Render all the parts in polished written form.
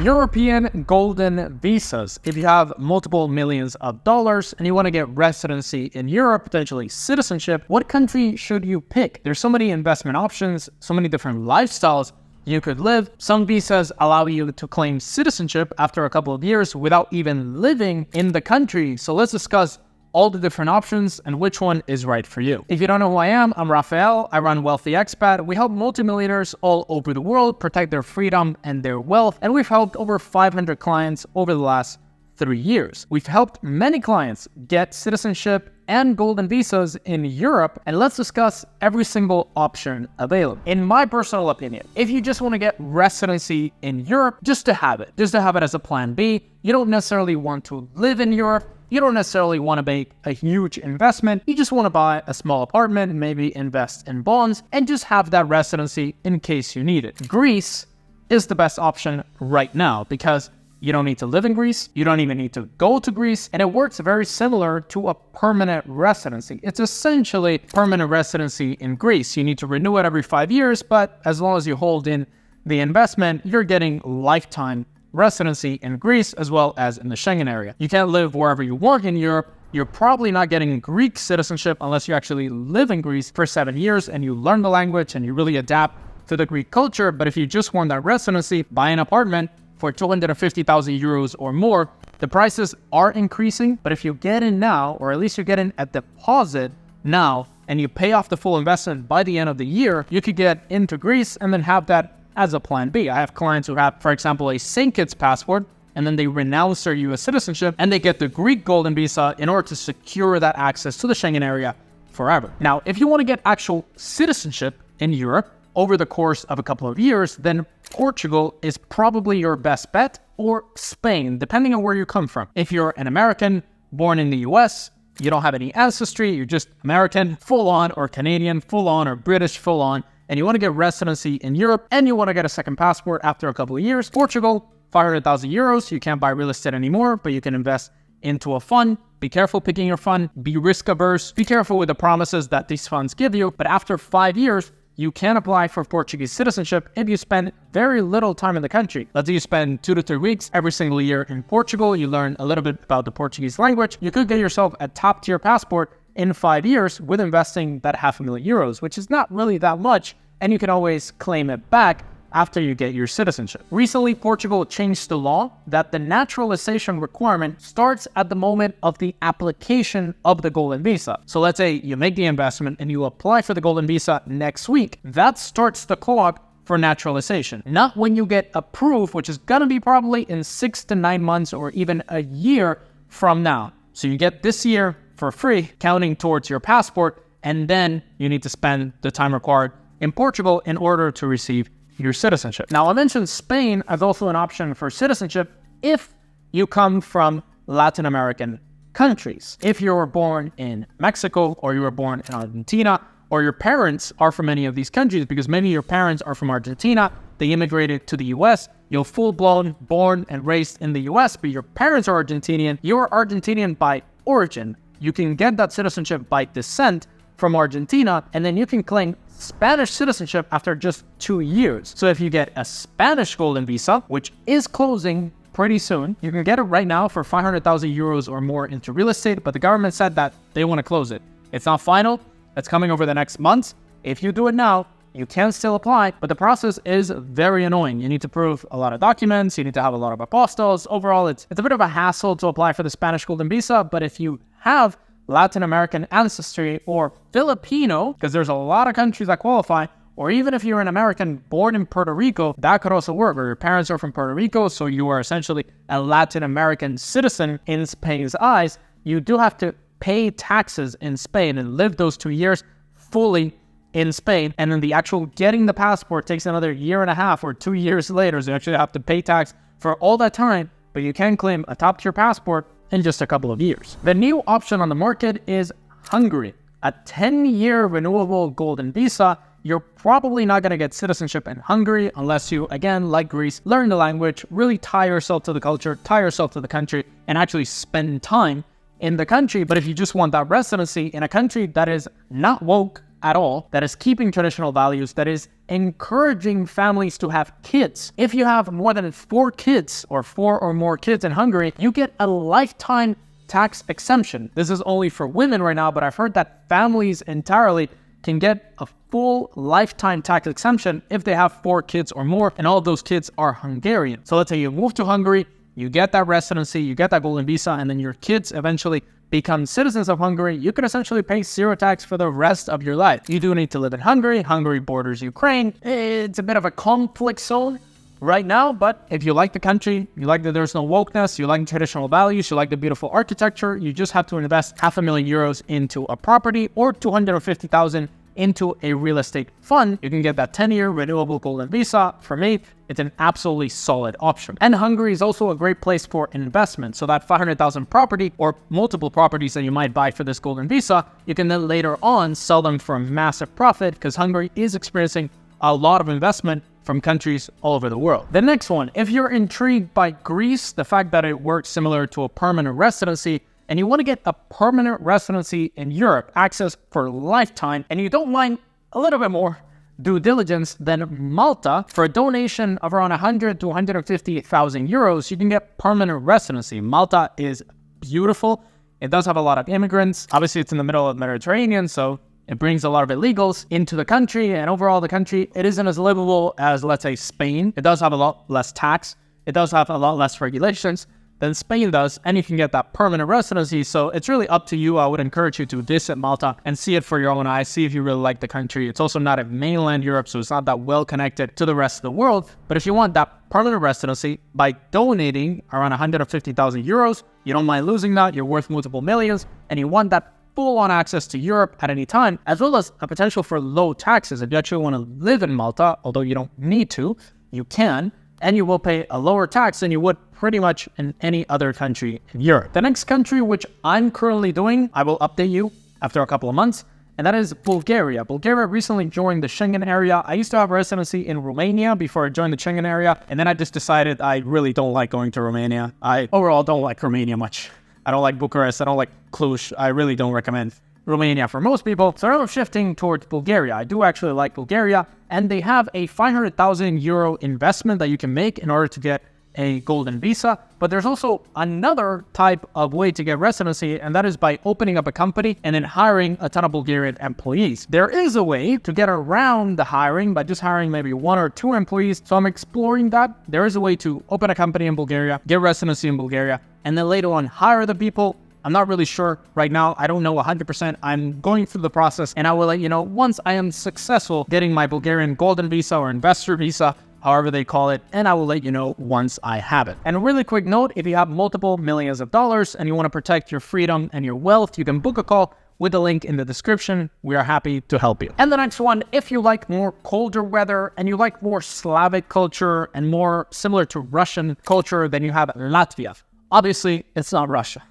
European golden visas. If you have multiple millions of dollars and you want to get residency in Europe, potentially citizenship, what country should you pick? There's so many investment options, so many different lifestyles you could live. Some visas allow you to claim citizenship after a couple of years without even living in the country. So let's discuss all the different options and which one is right for you. If you don't know who I am, I'm Rafael. I run Wealthy Expat. We help multimillionaires all over the world protect their freedom and their wealth. And we've helped over 500 clients over the last 3 years. We've helped many clients get citizenship and golden visas in Europe, and let's discuss every single option available. In my personal opinion, if you just want to get residency in Europe, just to have it as a plan B, you don't necessarily want to live in Europe, you don't necessarily want to make a huge investment, you just want to buy a small apartment, maybe invest in bonds, and just have that residency in case you need it. Greece is the best option right now because you don't need to live in Greece, you don't even need to go to Greece, and it works very similar to a permanent residency. It's essentially permanent residency in Greece. You need to renew it every 5 years, but as long as you hold in the investment, you're getting lifetime residency in Greece as well as in the Schengen area. You can't live wherever you want in Europe. You're probably not getting Greek citizenship unless you actually live in Greece for 7 years and you learn the language and you really adapt to the Greek culture. But if you just want that residency, buy an apartment for 250,000 euros or more. The prices are increasing, but if you get in now, or at least you get in a deposit now, and you pay off the full investment by the end of the year, you could get into Greece and then have that as a plan B. I have clients who have, for example, a St. Kitts passport, and then they renounce their US citizenship, and they get the Greek golden visa in order to secure that access to the Schengen area forever. Now, if you want to get actual citizenship in Europe over the course of a couple of years, then Portugal is probably your best bet, or Spain, depending on where you come from. If you're an American born in the US, you don't have any ancestry, you're just American full on, or Canadian full on, or British full on, and you want to get residency in Europe, and you want to get a second passport after a couple of years, Portugal, 500,000 euros. You can't buy real estate anymore, but you can invest into a fund. Be careful picking your fund, be risk averse, be careful with the promises that these funds give you, but after 5 years, you can apply for Portuguese citizenship if you spend very little time in the country. Let's say you spend 2 to 3 weeks every single year in Portugal, you learn a little bit about the Portuguese language, you could get yourself a top tier passport in 5 years with investing that €500,000, which is not really that much, and you can always claim it back after you get your citizenship. Recently, Portugal changed the law that the naturalization requirement starts at the moment of the application of the golden visa. So let's say you make the investment and you apply for the golden visa next week. That starts the clock for naturalization. Not when you get approved, which is gonna be probably in 6 to 9 months or even a year from now. So you get this year for free, counting towards your passport, and then you need to spend the time required in Portugal in order to receive your citizenship. Now, I mentioned Spain as also an option for citizenship if you come from Latin American countries. If you were born in Mexico, or you were born in Argentina, or your parents are from any of these countries, because many of your parents are from Argentina, they immigrated to the US, you're full-blown born and raised in the US, but your parents are Argentinian, you're Argentinian by origin. You can get that citizenship by descent from Argentina, and then you can claim Spanish citizenship after just 2 years. So if you get a Spanish golden visa, which is closing pretty soon, you can get it right now for 500,000 euros or more into real estate, but the government said that they want to close it. It's not final, it's coming over the next months. If you do it now, you can still apply, but the process is very annoying. You need to prove a lot of documents, you need to have a lot of apostles. Overall, it's a bit of a hassle to apply for the Spanish golden visa, but if you have Latin American ancestry or Filipino, because there's a lot of countries that qualify, or even if you're an American born in Puerto Rico, that could also work, or your parents are from Puerto Rico, so you are essentially a Latin American citizen in Spain's eyes. You do have to pay taxes in Spain and live those 2 years fully in Spain, and then the actual getting the passport takes another 1.5 or 2 years later, so you actually have to pay tax for all that time, but you can claim a top-tier passport in just a couple of years. The new option on the market is Hungary, a 10-year renewable golden visa. You're probably not going to get citizenship in Hungary unless you, again, like Greece, learn the language, really tie yourself to the culture, tie yourself to the country, and actually spend time in the country. But if you just want that residency in a country that is not woke at all, that is keeping traditional values, that is encouraging families to have kids. If you have more than 4 kids or 4 or more kids in Hungary, you get a lifetime tax exemption. This is only for women right now, but I've heard that families entirely can get a full lifetime tax exemption if they have 4 kids or more, and all of those kids are Hungarian. So let's say you move to Hungary, you get that residency, you get that golden visa, and then your kids eventually become citizens of Hungary. You can essentially pay 0 tax for the rest of your life. You do need to live in Hungary. Hungary borders Ukraine. It's a bit of a conflict zone right now, but if you like the country, you like that there's no wokeness, you like traditional values, you like the beautiful architecture, you just have to invest €500,000 into a property or 250,000 into a real estate fund. You can get that 10-year renewable golden visa. For me, it's an absolutely solid option. And Hungary is also a great place for investment. So that 500,000 property or multiple properties that you might buy for this golden visa, you can then later on sell them for a massive profit, because Hungary is experiencing a lot of investment from countries all over the world. The next one, if you're intrigued by Greece, the fact that it works similar to a permanent residency, and you want to get a permanent residency in Europe, access for lifetime, and you don't mind a little bit more due diligence than Malta, for a donation of around 100 to 150,000 euros, you can get permanent residency. Malta is beautiful. It does have a lot of immigrants. Obviously, it's in the middle of the Mediterranean, so it brings a lot of illegals into the country, and overall the country, it isn't as livable as, let's say, Spain. It does have a lot less tax. It does have a lot less regulations than Spain does, and you can get that permanent residency. So it's really up to you. I would encourage you to visit Malta and see it for your own eyes, see if you really like the country. It's also not in mainland Europe, so it's not that well connected to the rest of the world. But if you want that permanent residency, by donating around 150,000 euros, you don't mind losing that, you're worth multiple millions, and you want that full-on access to Europe at any time, as well as a potential for low taxes. If you actually want to live in Malta, although you don't need to, you can, and you will pay a lower tax than you would pretty much in any other country in Europe. The next country, which I'm currently doing, I will update you after a couple of months, and that is Bulgaria. Bulgaria recently joined the Schengen area. I used to have residency in Romania before I joined the Schengen area, and then I just decided I really don't like going to Romania. I overall don't like Romania much. I don't like Bucharest. I don't like Cluj. I really don't recommend Romania for most people. So I'm shifting towards Bulgaria. I do actually like Bulgaria, and they have a 500,000 euro investment that you can make in order to get a golden visa. But there's also another type of way to get residency, and that is by opening up a company and then hiring a ton of Bulgarian employees. There is a way to get around the hiring by just hiring maybe 1 or 2 employees. So I'm exploring that. There is a way to open a company in Bulgaria, get residency in Bulgaria, and then later on hire the people. I'm not really sure right now. I don't know 100%. I'm going through the process, and I will let you know once I am successful getting my Bulgarian golden visa or investor visa, however they call it, and I will let you know once I have it. And a really quick note, if you have multiple millions of dollars and you want to protect your freedom and your wealth, you can book a call with the link in the description. We are happy to help you. And the next one, if you like more colder weather and you like more Slavic culture and more similar to Russian culture, then you have Latvia. Obviously, it's not Russia.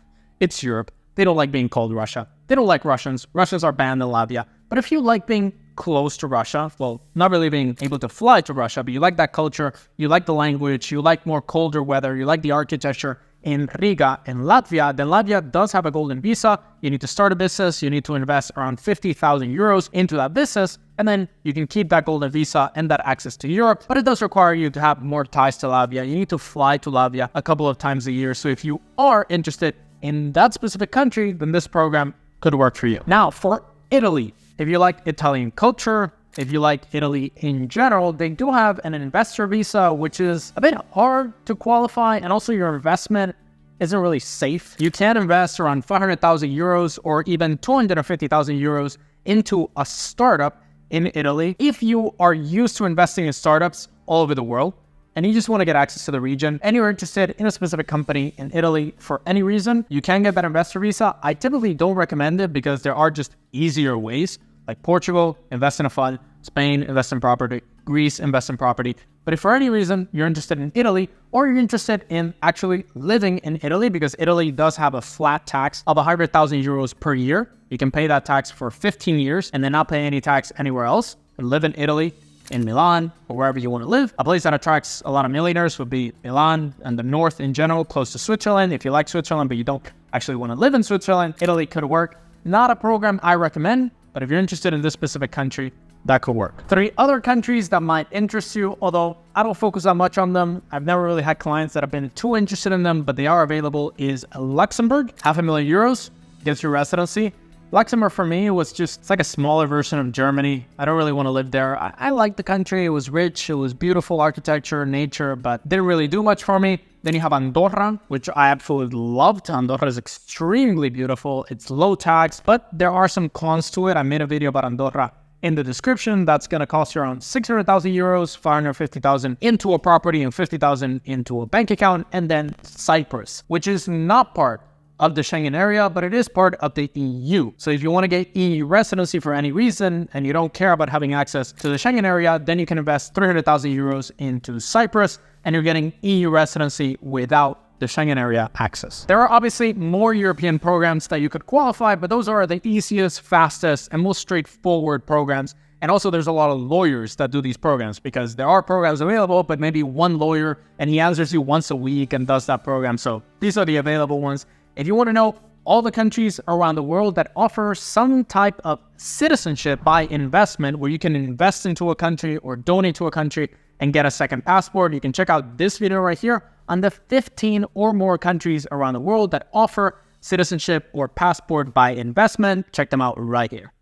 It's Europe. They don't like being called Russia. They don't like Russians. Russians are banned in Latvia. But if you like being close to Russia, well, not really being able to fly to Russia, but you like that culture, you like the language, you like more colder weather, you like the architecture in Riga, in Latvia, then Latvia does have a golden visa. You need to start a business. You need to invest around 50,000 euros into that business, and then you can keep that golden visa and that access to Europe. But it does require you to have more ties to Latvia. You need to fly to Latvia a couple of times a year. So if you are interested in that specific country, then this program could work for you. Now, for Italy, if you like Italian culture, if you like Italy in general, they do have an investor visa, which is a bit hard to qualify, and also your investment isn't really safe. You can invest around 500,000 euros or even 250,000 euros into a startup in Italy. If you are used to investing in startups all over the world, and you just want to get access to the region, and you're interested in a specific company in Italy for any reason, you can get that investor visa. I typically don't recommend it because there are just easier ways, like Portugal, invest in a fund, Spain, invest in property, Greece, invest in property. But if for any reason you're interested in Italy, or you're interested in actually living in Italy, because Italy does have a flat tax of 100,000 euros per year, you can pay that tax for 15 years and then not pay any tax anywhere else, and live in Italy, in Milan, or wherever you want to live. A place that attracts a lot of millionaires would be Milan and the north in general, close to Switzerland. If you like Switzerland, but you don't actually want to live in Switzerland, Italy could work. Not a program I recommend, but if you're interested in this specific country, that could work. 3 other countries that might interest you, although I don't focus that much on them. I've never really had clients that have been too interested in them, but they are available, is Luxembourg. €500,000 gets you residency. Luxembourg for me was just, it's like a smaller version of Germany. I don't really want to live there. I like the country. It was rich. It was beautiful architecture, nature, but didn't really do much for me. Then you have Andorra, which I absolutely loved. Andorra is extremely beautiful. It's low tax, but there are some cons to it. I made a video about Andorra in the description. That's going to cost you around €600,000, 550,000 into a property and 50,000 into a bank account. And then Cyprus, which is not part of the Schengen area, but it is part of the EU. So if you want to get EU residency for any reason and you don't care about having access to the Schengen area, then you can invest €300,000 into Cyprus and you're getting EU residency without the Schengen area access. There are obviously more European programs that you could qualify, but those are the easiest, fastest, and most straightforward programs. And also there's a lot of lawyers that do these programs because there are programs available, but maybe one lawyer and he answers you once a week and does that program. So these are the available ones. If you want to know all the countries around the world that offer some type of citizenship by investment, where you can invest into a country or donate to a country and get a second passport, you can check out this video right here on the 15 or more countries around the world that offer citizenship or passport by investment. Check them out right here.